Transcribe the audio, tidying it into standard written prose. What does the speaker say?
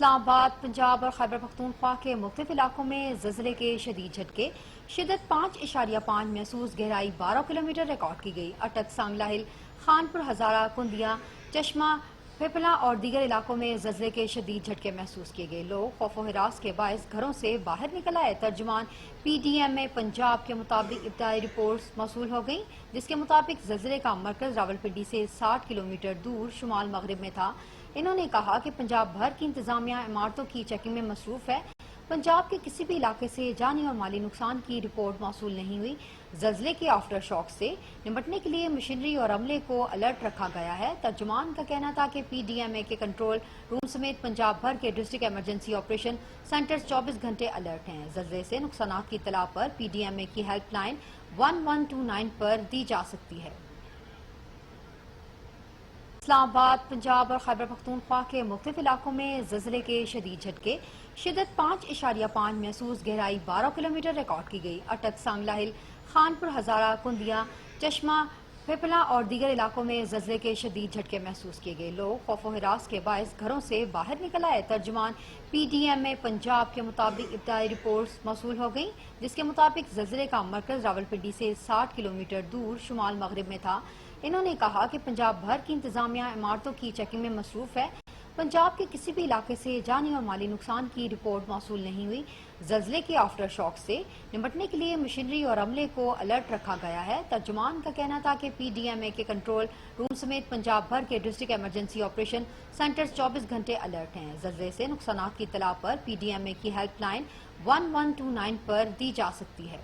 اسلام آباد، پنجاب اور خیبر پختونخوا کے مختلف علاقوں میں زلزلے کے شدید جھٹکے، شدت 5.5 محسوس، گہرائی 12 کلومیٹر ریکارڈ کی گئی۔ اٹک، سانگلہ ہل، خانپور ہزارہ، کندیا، چشمہ، پپلا اور دیگر علاقوں میں زلزلے کے شدید جھٹکے محسوس کیے گئے۔ لوگ خوف و ہراس کے باعث گھروں سے باہر نکل آئے۔ ترجمان پی ڈی ایم اے پنجاب کے مطابق ابتدائی رپورٹس موصول ہو گئیں، جس کے مطابق زلزلے کا مرکز راولپنڈی سے 60 کلومیٹر دور شمال مغرب میں تھا۔ انہوں نے کہا کہ پنجاب بھر کی انتظامیہ عمارتوں کی چیکنگ میں مصروف ہے۔ پنجاب کے کسی بھی علاقے سے جانی اور مالی نقصان کی رپورٹ موصول نہیں ہوئی۔ زلزلے کے آفٹر شاک سے نمٹنے کے لیے مشینری اور عملے کو الرٹ رکھا گیا ہے۔ ترجمان کا کہنا تھا کہ پی ڈی ایم اے کے کنٹرول روم سمیت پنجاب بھر کے ڈسٹرکٹ ایمرجنسی آپریشن سینٹرز 24 گھنٹے الرٹ ہیں۔ زلزلے سے نقصانات کی اطلاع پر پی ڈی ایم اے کی ہیلپ لائن 1129 پر دی جا سکتی ہے۔ اسلام آباد، پنجاب اور خیبر پختونخوا کے مختلف علاقوں میں زلزلے کے شدید جھٹکے، شدت 5.5 محسوس، گہرائی 12 کلومیٹر ریکارڈ کی گئی۔ اٹک، سانگلہ ہل، خانپور ہزارہ، کندیا، چشمہ، پپلا اور دیگر علاقوں میں زلزلے کے شدید جھٹکے محسوس کیے گئے۔ لوگ خوف و ہراس کے باعث گھروں سے باہر نکل آئے۔ ترجمان پی ڈی ایم اے پنجاب کے مطابق ابتدائی رپورٹس موصول ہو گئیں، جس کے مطابق زلزلے کا مرکز راولپنڈی سے 60 کلومیٹر دور شمال مغرب میں تھا۔ انہوں نے کہا کہ پنجاب بھر کی انتظامیہ عمارتوں کی چیکنگ میں مصروف ہے۔ پنجاب کے کسی بھی علاقے سے جانی اور مالی نقصان کی رپورٹ موصول نہیں ہوئی۔ زلزلے کے آفٹر شاک سے نمٹنے کے لیے مشینری اور عملے کو الرٹ رکھا گیا ہے۔ ترجمان کا کہنا تھا کہ پی ڈی ایم اے کے کنٹرول روم سمیت پنجاب بھر کے ڈسٹرکٹ ایمرجنسی آپریشن سینٹرز 24 گھنٹے الرٹ ہیں۔ زلزلے سے نقصانات کی اطلاع پر پی ڈی ایم اے کی ہیلپ لائن 1129 پر دی جا سکتی ہے۔